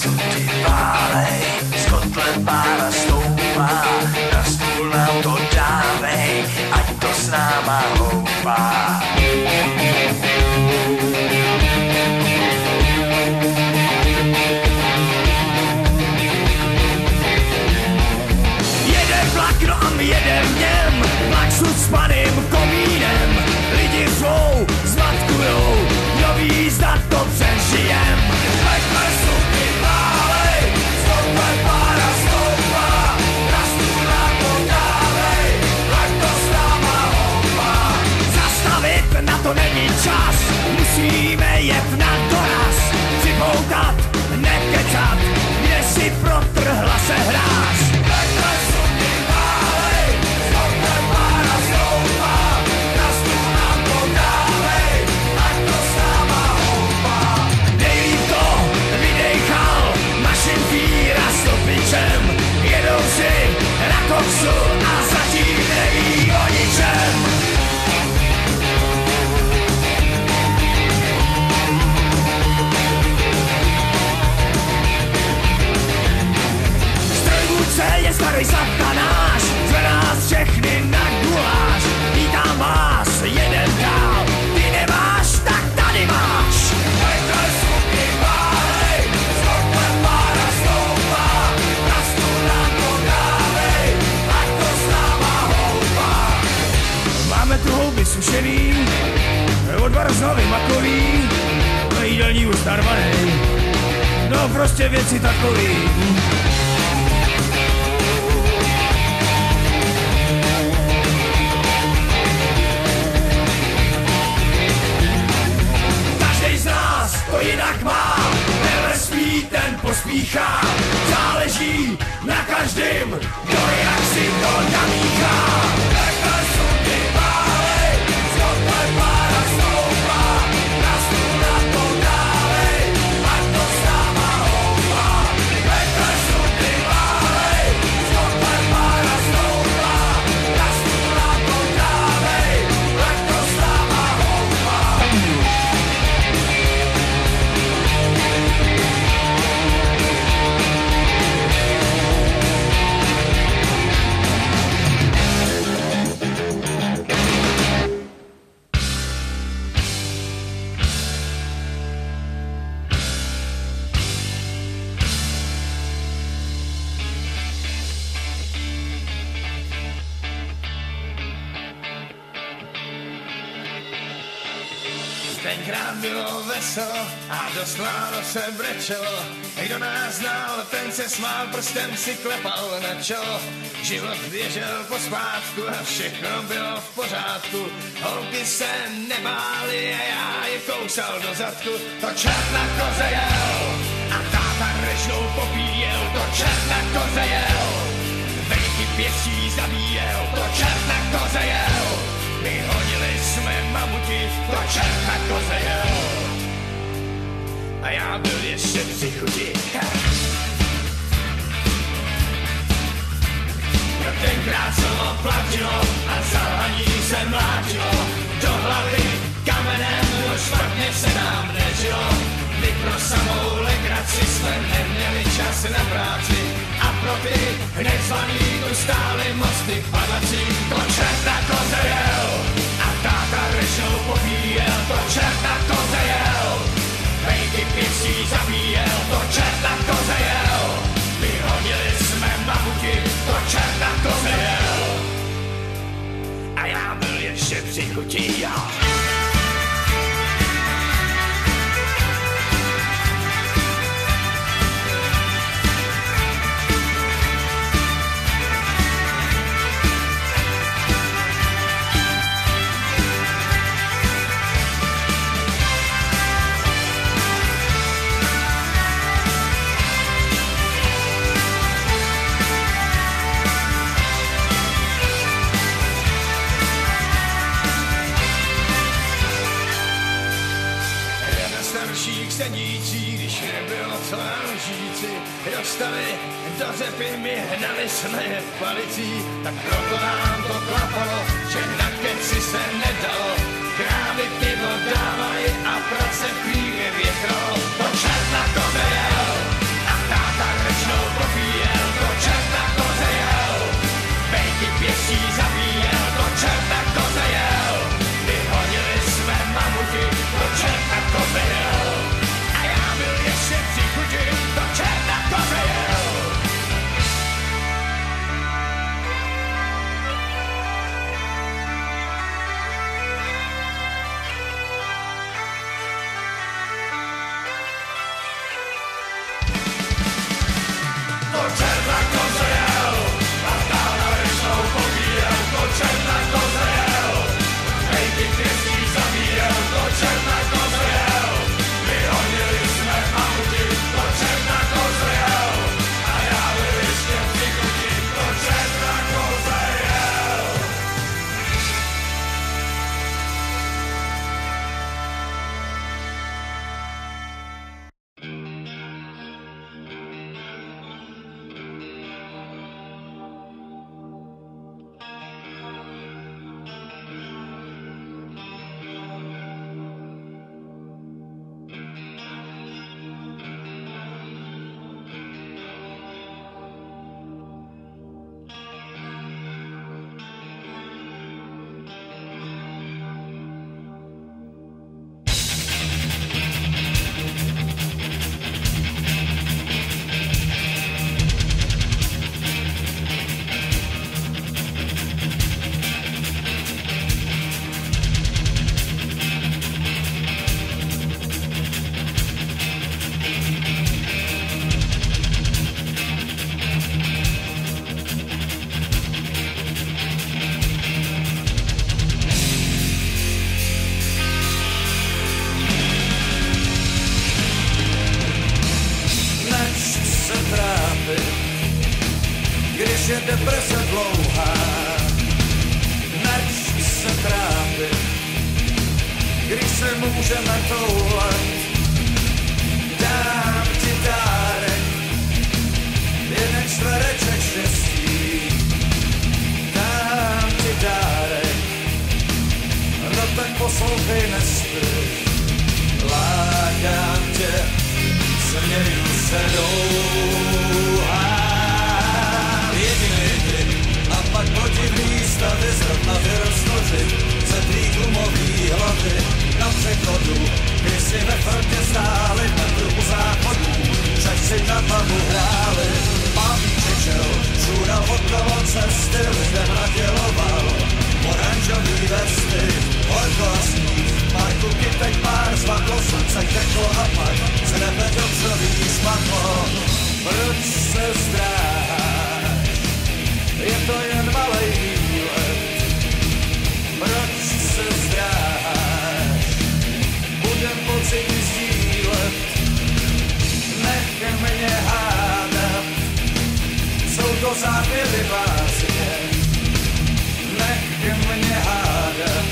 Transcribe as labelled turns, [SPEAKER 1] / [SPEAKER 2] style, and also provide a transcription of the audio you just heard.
[SPEAKER 1] cuty válej, z kotle pára stoupá, na stůl nám to dávej, ať to s náma houpá. Jede vlak, no a my jedem v něm, vlak s paným komínem, lidi řvou, zmatkujou, kdo ví, zda to přežijem. Pekle suky válej, z kotle pára stoupá, na stůl nám to dávej, ať to s náma houpá. Zastavit na to není čas, musíme jet na doraz, připoutat, nekecat, kde si protrhla se hráz. Pekle suky válej, z kotle pára stoupá, na stůl nám to dávej, ať to s náma houpá. Nejlíp to vydejchal Mašin Fíra s topičem, jedou si na koksu a zatím neví o ničem. Strojvůdce je starý satanáš, zve nás všechny na guláš. Vítám vás, jedem dál, ty nemáš, tak tady máš. Pekle suky válej, z kotle pára stoupá, na stůl nám to dávej, ať to s náma houpá. Máme tu houby sušený, odvar znovy makový, jídelní ustarvanej, no prostě věci takový. Každej z nás to jinak má, never spí, ten pospíchá, záleží na každým, kdo jak si to namíchá. Pekle suky válej, z kotle pára stoupá, na stůl nám to dávej, ať to s náma houpá. Pekle suky válej, z kotle pára stoupá, na stůl nám to dávej, ať to s náma houpá. Tenkrát bylo veselo a dost málo se brečelo. Kdo nás znal, ten se smál, prstem si klepal na čelo. Život běžel pospátku a všechno bylo v pořádku. Holky se nebály a já je kousal do zadku. To čert na koze jel a táta režnou popíjel. To čert na koze jel, vejky pěstí zabíjel. To čert na koze jel, vyhodili jsme mamuti, to čert na koze jel. A já byl ještě při chuti. No tenkrát slovo platilo a zalhaní se mlátilo. Do hlavy kamenem, no špatně se nám nežilo. My pro samou legraci jsme neměli čas na práci. A pro ty nezvaný tu stály mosty v palaci. To čert na koze jel a táta režnou popíjel. To čert na koze jel, vejky pěstí zabíjel. To čert na koze jel, vyhodili jsme mamuti. To čert na koze jel a já byl ještě při chutí. Sedící, když nebylo co na lžíci, dostali do řepy, my hnali jsme je palicí, tak proto nám to klapalo, že na keci se nedalo. Krávy pivo dávají a prace chvíli větralo. To čert na koze jel a je deprese dlouhá, neč se trápit, když se můžeme toulat. Dám ti dárek, jeden čtvereček štěstí. Dám ti dárek, no tak poslouchej, nespěš. Lákám tě, směju se douhám. Jedinej ty, a pak protivný stavy zrovna vyrostnořit ze tvých gumových hlavy na přechodu, kdy si ve frontě stáli na druhu záchodů, však si na babu hráli. Pávníček šel, šůral okolo cesty, lidem naděloval oranžový vesty, horko a sníh, pár kukytek, pár zmadlo, slunce teklo a pak z nebe dobřový spadlo. Proč se zdráháš? Je to jen malej výlet. Proč se zdráháš? Budem pocit sdílet. Nech mě hádat, jsou to záchvěvy básně. Nech mě hádat,